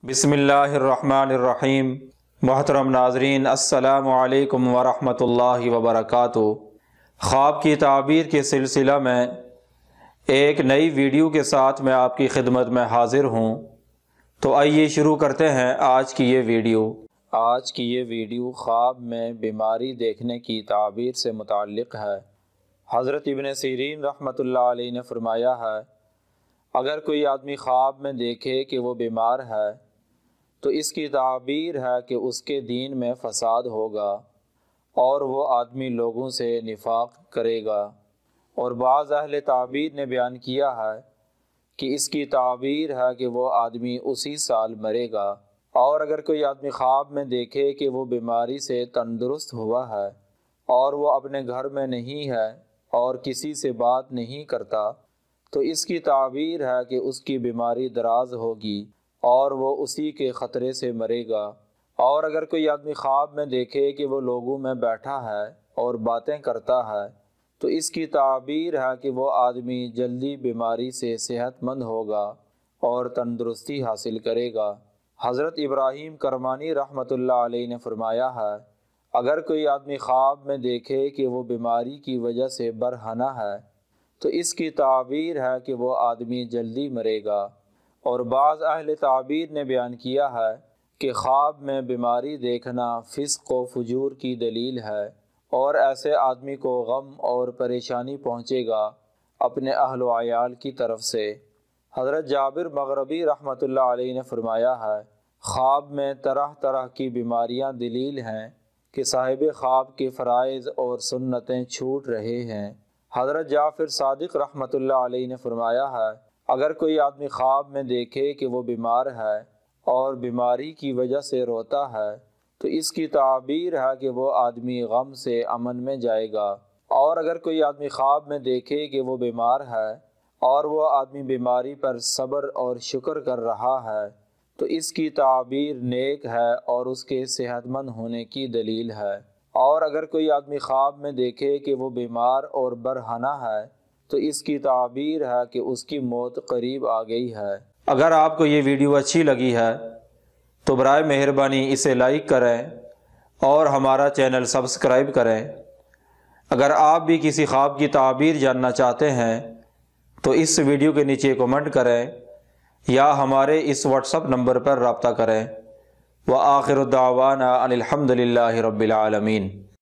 بسم اللہ الرحمن الرحیم۔ محترم ناظرین، السلام علیکم ورحمۃ اللہ وبرکاتہ۔ خواب کی تعبیر کے سلسلہ میں ایک نئی ویڈیو کے ساتھ میں آپ کی خدمت میں حاضر ہوں۔ تو آئیے شروع کرتے ہیں آج کی یہ ویڈیو۔ آج کی یہ ویڈیو خواب میں بیماری دیکھنے کی تعبیر سے متعلق ہے۔ حضرت ابن سیرین رحمۃ اللہ علیہ نے فرمایا ہے، اگر کوئی آدمی خواب میں دیکھے کہ وہ بیمار ہے تو اس کی تعبیر ہے کہ اس کے دین میں فساد ہوگا اور وہ آدمی لوگوں سے نفاق کرے گا۔ اور بعض اہل تعبیر نے بیان کیا ہے کہ اس کی تعبیر ہے کہ وہ آدمی اسی سال مرے گا۔ اور اگر کوئی آدمی خواب میں دیکھے کہ وہ بیماری سے تندرست ہوا ہے اور وہ اپنے گھر میں نہیں ہے اور کسی سے بات نہیں کرتا تو اس کی تعبیر ہے کہ اس کی بیماری دراز ہوگی اور وہ اسی کے خطرے سے مرے گا۔ اور اگر کوئی آدمی خواب میں دیکھے کہ وہ لوگوں میں بیٹھا ہے اور باتیں کرتا ہے تو اس کی تعبیر ہے کہ وہ آدمی جلدی بیماری سے صحت مند ہوگا اور تندرستی حاصل کرے گا۔ حضرت ابراہیم کرمانی رحمۃ اللہ علیہ نے فرمایا ہے، اگر کوئی آدمی خواب میں دیکھے کہ وہ بیماری کی وجہ سے برہنہ ہے تو اس کی تعبیر ہے کہ وہ آدمی جلدی مرے گا۔ اور بعض اہل تعبیر نے بیان کیا ہے کہ خواب میں بیماری دیکھنا فسق و فجور کی دلیل ہے اور ایسے آدمی کو غم اور پریشانی پہنچے گا اپنے اہل و عیال کی طرف سے۔ حضرت جابر مغربی رحمۃ اللہ علیہ نے فرمایا ہے، خواب میں طرح طرح کی بیماریاں دلیل ہیں کہ صاحب خواب کے فرائض اور سنتیں چھوٹ رہے ہیں۔ حضرت جعفر صادق رحمۃ اللہ علیہ نے فرمایا ہے، اگر کوئی آدمی خواب میں دیکھے کہ وہ بیمار ہے اور بیماری کی وجہ سے روتا ہے تو اس کی تعبیر ہے کہ وہ آدمی غم سے امن میں جائے گا۔ اور اگر کوئی آدمی خواب میں دیکھے کہ وہ بیمار ہے اور وہ آدمی بیماری پر صبر اور شکر کر رہا ہے تو اس کی تعبیر نیک ہے اور اس کے صحت مند ہونے کی دلیل ہے۔ اور اگر کوئی آدمی خواب میں دیکھے کہ وہ بیمار اور برہنہ ہے تو اس کی تعبیر ہے کہ اس کی موت قریب آ گئی ہے۔ اگر آپ کو یہ ویڈیو اچھی لگی ہے تو برائے مہربانی اسے لائک کریں اور ہمارا چینل سبسکرائب کریں۔ اگر آپ بھی کسی خواب کی تعبیر جاننا چاہتے ہیں تو اس ویڈیو کے نیچے کمنٹ کریں یا ہمارے اس واٹس ایپ نمبر پر رابطہ کریں۔ وآخر دعوانا ان الحمد للہ رب العالمین۔